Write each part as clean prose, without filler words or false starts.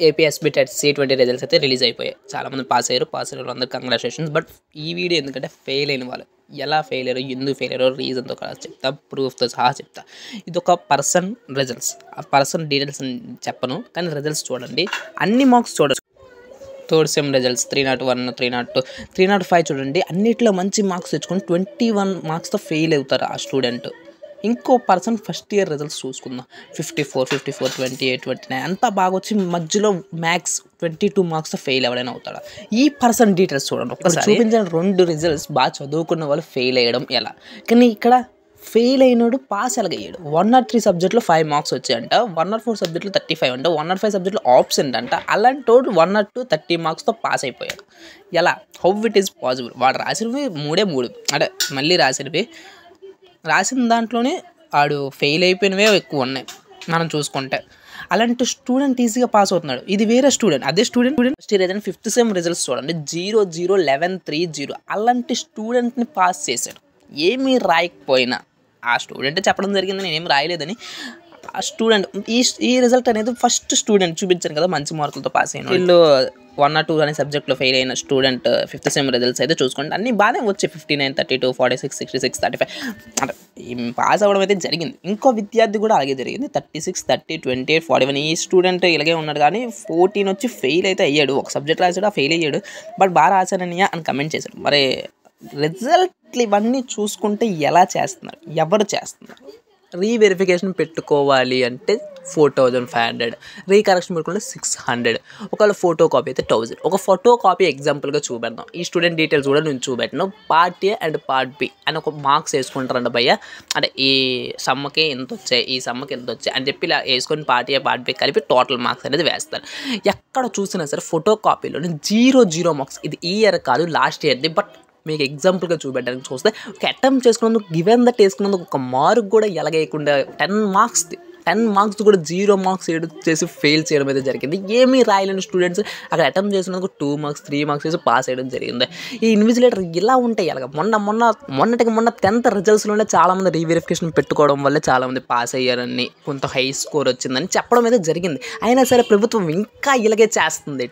ఏపీఎస్బీ TET C20 results అయితే release అయిపోయాయి. చాలామంది పాస్ అయిన వాళ్ళందరికీ కంగ్రాచులేషన్స్. బట్ ఈ వీడియో ఎందుకంటే ఫెయిల్ అయిన వాళ్ళు ఎలా ఫెయిల్ అయ్యారో, ఎందుకు ఫెయిల్ అయ్యారో రీజన్తో చెప్తా, ప్రూఫ్తో సహా చెప్తా. ఇది ఒక పర్సన్ రిజల్ట్స్, ఆ పర్సన్ డీటెయిల్స్ చెప్పను, కానీ రిజల్ట్స్ చూడండి. అన్ని మార్క్స్ చూడచ్చు. థర్డ్ సెమ్ రిజల్ట్స్ 301, 302, 305 చూడండి. అన్నిట్లో మంచి మార్క్స్ తెచ్చుకొని 21 మార్క్స్తో ఫెయిల్ అవుతారు ఆ స్టూడెంట్. ఇంకో పర్సన్ ఫస్ట్ ఇయర్ రిజల్ట్స్ చూసుకుందాం. 54, 28, 29 అంతా బాగా వచ్చి మధ్యలో మ్యాథ్స్ 22 మార్క్స్తో ఫెయిల్ ఎవడైనా అవుతాడా? ఈ పర్సన్ డీటెయిల్స్ చూడండి ఒకసారి. చూపించిన 2 రిజల్ట్స్ బాగా చదువుకున్న వాళ్ళు ఫెయిల్ అయ్యడం ఎలా, కానీ ఇక్కడ ఫెయిల్ అయినాడు పాస్ ఎలాగయ్యాడు. 103 సబ్జెక్ట్లో 5 మార్క్స్ వచ్చాయంట, 104 సబ్జెక్ట్లో 35 అంట, 105 సబ్జెక్ట్లో ఆప్షెంట్ అంట. అలాంటి 102 30 మార్క్స్తో పాస్ అయిపోయాడు. ఎలా? How it is possible? వాడు రాసినవి 3 అంటే మళ్ళీ రాసిన దాంట్లోనే వాడు ఫెయిల్ అయిపోయినవే ఎక్కువ ఉన్నాయి మనం చూసుకుంటే. అలాంటి స్టూడెంట్ ఈజీగా పాస్ అవుతున్నాడు. ఇది వేరే స్టూడెంట్, అదే స్టూడెంట్ ఫస్ట్ ఇయర్ ఏదైనా 5th సెమ్ రిజల్ట్స్ చూడండి, 0, 0, 11, 30 అలాంటి స్టూడెంట్ని పాస్ చేశాడు. ఏమీ రాయకపోయినా ఆ స్టూడెంట్ చెప్పడం జరిగింది, నేనేం రాయలేదని. ఆ స్టూడెంట్ ఈ రిజల్ట్ అనేది ఫస్ట్ స్టూడెంట్ చూపించాను కదా మంచి మార్కులతో పాస్ అయిన వీళ్ళు. 1 or 2 అనే సబ్జెక్ట్లో ఫెయిల్ అయిన స్టూడెంట్ 5th సెమ్ రిజల్ట్స్ అయితే చూసుకోండి, అన్నీ బాగానే వచ్చాయి. 59, 32, 46, 66, 35 అంటే పాస్ అవ్వడం అయితే జరిగింది. ఇంకో విద్యార్థి కూడా అలాగే జరిగింది. 36, 30, 28, 41 ఈ స్టూడెంట్ ఇలాగే ఉన్నాడు, కానీ 14 వచ్చి ఫెయిల్ అయితే అయ్యాడు. ఒక సబ్జెక్ట్ రాసాడు, ఫెయిల్ అయ్యాడు. బట్ బాగా రాశానని అని కమెంట్ చేశాడు. మరి రిజల్ట్లు ఇవన్నీ చూసుకుంటే ఎలా చేస్తున్నారు, ఎవరు చేస్తున్నారు? రీవెరిఫికేషన్ పెట్టుకోవాలి అంటే 4500, రీకరెక్షన్ పెట్టుకుంటే 600, ఒకవేళ ఫోటో కాపీ అయితే 1000. ఒక ఫోటో కాపీ ఎగ్జాంపుల్గా చూపెడదాం. ఈ స్టూడెంట్ డీటెయిల్స్ కూడా నేను చూపెట్టాను. Part A and part B అని ఒక మార్క్స్ వేసుకుంటారంట భయ్య. అంటే ఈ సమ్మకి ఎంత వచ్చాయి, ఈ సమ్మకి ఎంత వచ్చాయి అని చెప్పి ఇలా వేసుకొని పార్ట్ ఏ పార్ట్ బి కలిపి టోటల్ మార్క్స్ అనేది వేస్తారు. ఎక్కడ చూసినా సరే ఫోటో కాపీలోనే 0 మార్క్స్. ఇది ఈ ఇయర్ కాదు, లాస్ట్ ఇయర్ది. బట్ మీకు ఎగ్జాంపుల్గా చూపెట్టడానికి చూస్తే ఒక అటెంప్ట్ చేసుకున్నందుకు, గివెన్ దట్ వేసుకున్నందుకు ఒక మార్క్ కూడా ఎలాగేయకుండా 10 మార్క్స్ కూడా 0 మార్క్స్ చేసి ఫెయిల్ చేయడం అయితే జరిగింది. ఏమీ రాయలేని స్టూడెంట్స్ అక్కడ అటెంప్ట్ చేసినందుకు 2 మార్క్స్ 3 మార్క్స్ చేసి పాస్ చేయడం జరిగింది. ఈ ఇన్విజిలేటర్ ఇలా ఉంటాయి. అలాగ మొన్నటికి 10th రిజల్ట్స్లోనే చాలామంది రీవెరిఫికేషన్ పెట్టుకోవడం వల్ల చాలామంది పాస్ అయ్యారని, కొంత హై స్కోర్ వచ్చిందని చెప్పడం అయితే జరిగింది. అయినా సరే ప్రభుత్వం ఇంకా ఇలాగే చేస్తుంది.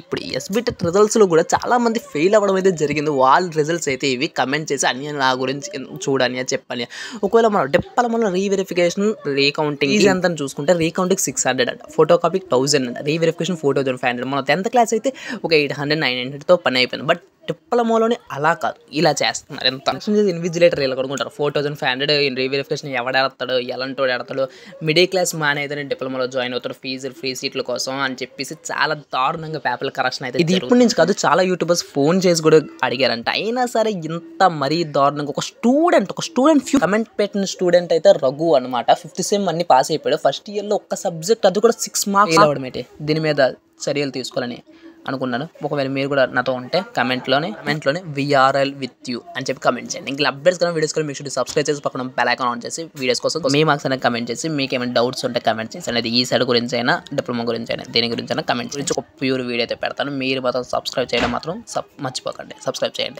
ఇప్పుడు ఎస్బీ టెట్ రిజల్ట్స్లో కూడా చాలామంది ఫెయిల్ అవ్వడం అయితే జరిగింది. వాళ్ళ రిజల్ట్స్ అయితే ఇవి కమెంట్ చేసి అన్ని నా గురించి చూడని చెప్పని. ఒకవేళ మనం డిప్లొమాలో రీవెరిఫికేషన్ రీకౌంట్ ఈజీ అంతా చూసుకుంటే రీకౌంటింగ్ 600 అంట, ఫోటో కాపీ 1000 అంట, రీవెరిఫికేషన్ 4500. మన 10th క్లాస్ అయితే ఒక 800, 900తో పని అయిపోయింది. బట్ డిప్లొమాలోనే అలా కాదు, ఇలా చేస్తున్నారు. ఎంత ఇన్విజిలేటర్ ఇలా కొనుక్కుంటారు. 4500 రీవెరిఫికేషన్ ఎవడెడతాడు, ఎలాంటోడు ఎడతాడు, మిడిల్ క్లాస్ మ్యాన్ అయితే డిప్లొమాలో జాయిన్ అవుతాడు ఫీజులు ఫ్రీ సీట్ల కోసం అని చెప్పేసి చాలా దారుణంగా పేపర్ కరెక్షన్ అయితే. ఇది ఇప్పటి నుంచి కాదు, చాలా యూట్యూబర్స్ ఫోన్ చేసి కూడా అడిగారంట. అయినా సరే ఇంత మరీ దారుణంగా ఒక స్టూడెంట్ కమెంట్ పెట్టిన స్టూడెంట్ అయితే రఘు అనమాట. 5th సెమ్ అన్ని పాస్ అయిపోయాడు. ఫస్ట్ ఇయర్లో ఒక్క సబ్జెక్ట్ అది కూడా 6 మార్క్స్ అవ్వడం అయితే. దీని మీద చర్యలు తీసుకోవాలని అనుకున్నాను. ఒకవేళ మీరు కూడా నాతో ఉంటే కమెంట్లోనే VRL with you అని చెప్పి కమెంట్ చేయండి. ఇంకా అప్డేట్స్ కానీ వీడియోస్ కానీ మీకు సబ్స్క్రైబ్ చేసి పక్కన బెల్ ఐకాన్ ఆన్ చేసి వీడియోస్ కోసం మీ మార్క్స్ అనేది కమెంట్ చేసి, మీకు ఏమైనా డౌట్స్ ఉంటే కమెంట్ చేసి, అనేది ఈ సైడ్ గురించి అయినా డిప్లొమా గురించి అయినా దేని గురించి అయినా కమెంట్ గురించి ఒక ప్యూర్ వీడియో అయితే పెడతాను. మీరు మాత్రం సబ్స్క్రైబ్ చేయడం మాత్రం మర్చిపోకండి. సబ్స్క్రైబ్ చేయండి.